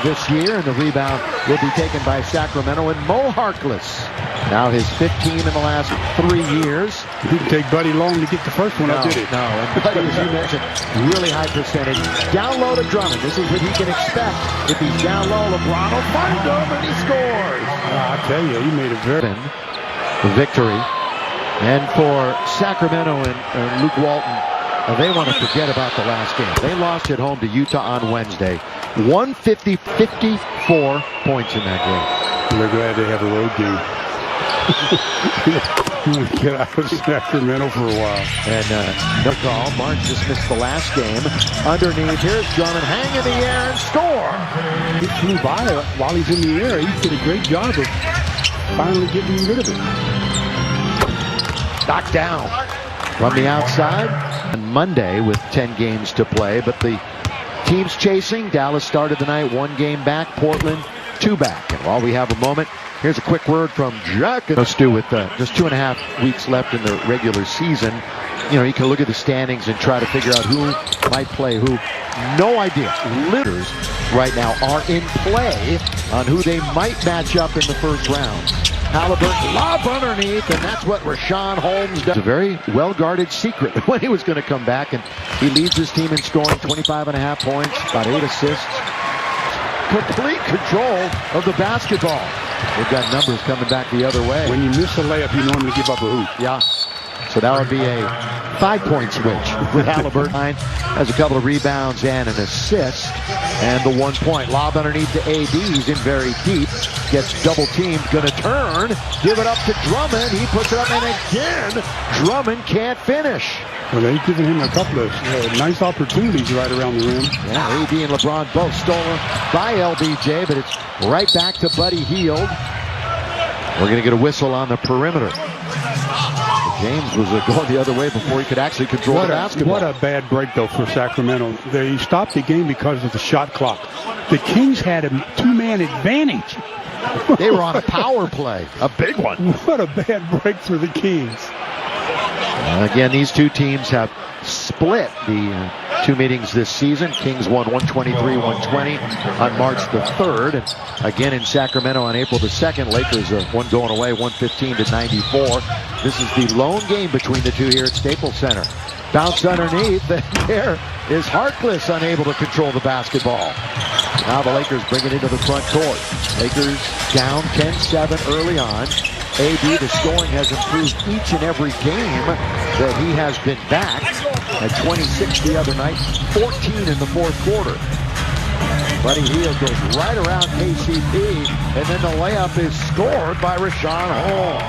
this year, and the rebound will be taken by Sacramento and Mo Harkless. Now his 15 in the last 3 years. It didn't take Buddy long to get the first one up, did it? No, and Buddy, as you mentioned, really high percentage. Down low to Drummond. This is what he can expect. If he's down low, LeBron will find him, and he scores. I tell you, he made a very victory. And for Sacramento and Luke Walton, they want to forget about the last game. They lost at home to Utah on Wednesday. 54 points in that game. They're glad they have a road game. You want to get out of Sacramento for a while. And no call. March just missed the last game. Underneath, here's Drummond, hang in the air and score. He flew by while he's in the air. He did a great job of finally getting rid of it. Knocked down from the outside. On Monday with 10 games to play, but the teams chasing. Dallas started the night 1 game back. Portland 2 back. And while we have a moment, here's a quick word from Jack. Stu, with just 2.5 weeks left in the regular season, you know, you can look at the standings and try to figure out who might play who. No idea. Leaders right now are in play on who they might match up in the first round. Halliburton lob underneath, and that's what Rashawn Holmes does. It's a very well-guarded secret when he was going to come back, and he leads his team in scoring, 25.5 points, about 8 assists. Complete control of the basketball. They've got numbers coming back the other way. When you miss a layup, you normally give up a hoop. Yeah. So that would be a 5-point switch with Halliburton. Has a couple of rebounds and an assist. And the 1 point lob underneath to AD. He's in very deep. Gets double teamed. Going to turn. Give it up to Drummond. He puts it up, and again, Drummond can't finish. Well, they've given him a couple of nice opportunities right around the rim. Yeah, AD and LeBron both stolen by LBJ, but it's right back to Buddy Hield. We're going to get a whistle on the perimeter. James was going the other way before he could actually control the basketball. What a bad break, though, for Sacramento. They stopped the game because of the shot clock. The Kings had a 2-man advantage. They were on a power play, a big one. What a bad break for the Kings. Again, these two teams have split the 2 meetings this season. Kings won 123-120 on March the 3rd. And again in Sacramento on April the 2nd. Lakers one going away 115-94. This is the lone game between the two here at Staples Center. Bounce underneath. There is Harkless unable to control the basketball. Now the Lakers bring it into the front court. Lakers down 10-7 early on. AD, the scoring has improved each and every game that he has been back. At 26 the other night, 14 in the 4th quarter. Buddy Hield goes right around KCP, and then the layup is scored by Rashawn Holmes.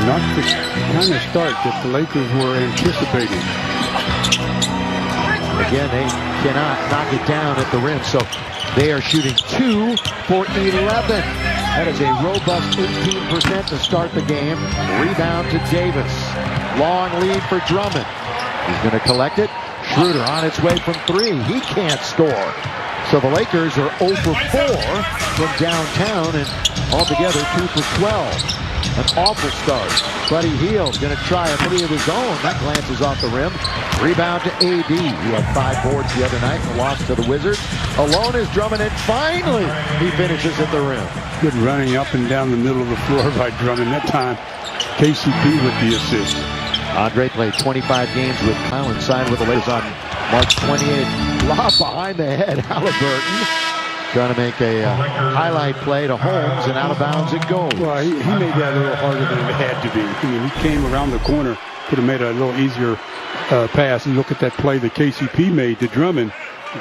Not the kind of start that the Lakers were anticipating. Again, they cannot knock it down at the rim, so they are shooting 2 for 11. That is a robust 18% to start the game. Rebound to Davis. Long lead for Drummond. He's going to collect it. Schroeder on its way from 3. He can't score. So the Lakers are 0 for 4 from downtown, and altogether 2 for 12. An awful start. Buddy Hield going to try a 3 of his own. That glances off the rim. Rebound to AD. He had 5 boards the other night and lost to the Wizards. Alone is Drummond, and finally he finishes at the rim. Good running up and down the middle of the floor by Drummond. That time, KCP with the assist. Andre played 25 games with Kyle and signed with the Lakers on March 28th. Lob behind the head. Halliburton trying to make a highlight play to Holmes, and out of bounds it goes. Well, he made that a little harder than it had to be. I mean, he came around the corner, could have made a little easier pass. And look at that play that KCP made to Drummond.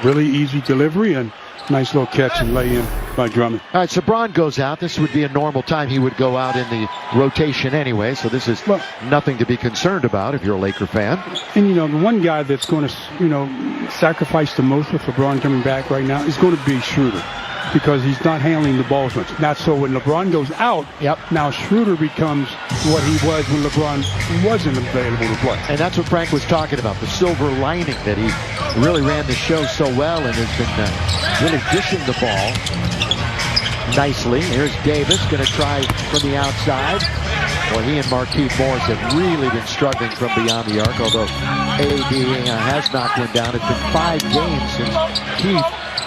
Really easy delivery and nice little catch and lay in by Drummond. All right, so Bron goes out. This would be a normal time he would go out in the rotation anyway, so this is nothing to be concerned about if you're a Laker fan. And, you know, the one guy that's going to, you know, sacrifice the most with LeBron coming back right now is going to be Schroeder, because he's not handling the ball as much. Not so when LeBron goes out, now Schroeder becomes what he was when LeBron wasn't available to play. And that's what Frank was talking about, the silver lining, that he really ran the show so well and has been really dishing the ball nicely. Here's Davis going to try from the outside. Well, he and Markieff Morris have really been struggling from beyond the arc, although AD has knocked one down. It's been 5 games since Keith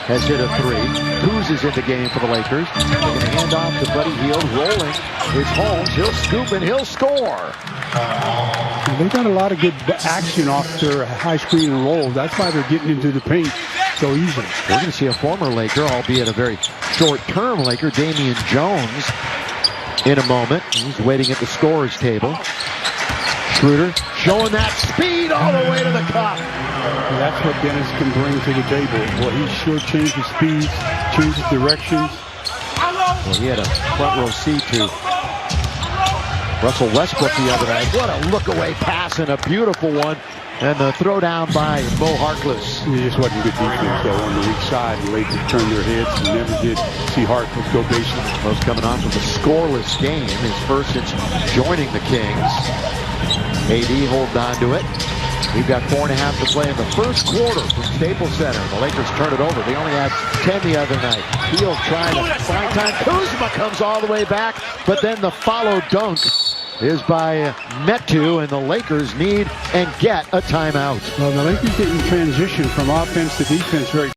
has hit a 3. Kuz is in the game for the Lakers. They're going to hand off to Buddy Hield, rolling. It's Holmes. He'll scoop and he'll score. They got a lot of good action off their high screen and roll. That's why they're getting into the paint so easily. We're going to see a former Laker, albeit a very short-term Laker, Damian Jones, in a moment. He's waiting at the scorer's table. Schroeder showing that speed all the way to the cup. That's what Dennis can bring to the table. Well, he sure changed his speeds, changed his directions. Well, he had a front row seat to Russell Westbrook the other night. What a look-away pass and a beautiful one. And the throwdown by Mo Harkless. It just wasn't good defense, though, on the weak side. The Lakers turned their heads and never did see Harkless go basic. Mo's coming off of a scoreless game, his first since joining the Kings. AD holding on to it. We've got 4.5 to play in the first quarter from Staples Center. The Lakers turn it over. They only had 10 the other night. Hield trying to find time. Kuzma comes all the way back, but then the follow dunk is by Metu, and the Lakers need and get a timeout. Well, the Lakers didn't transition from offense to defense very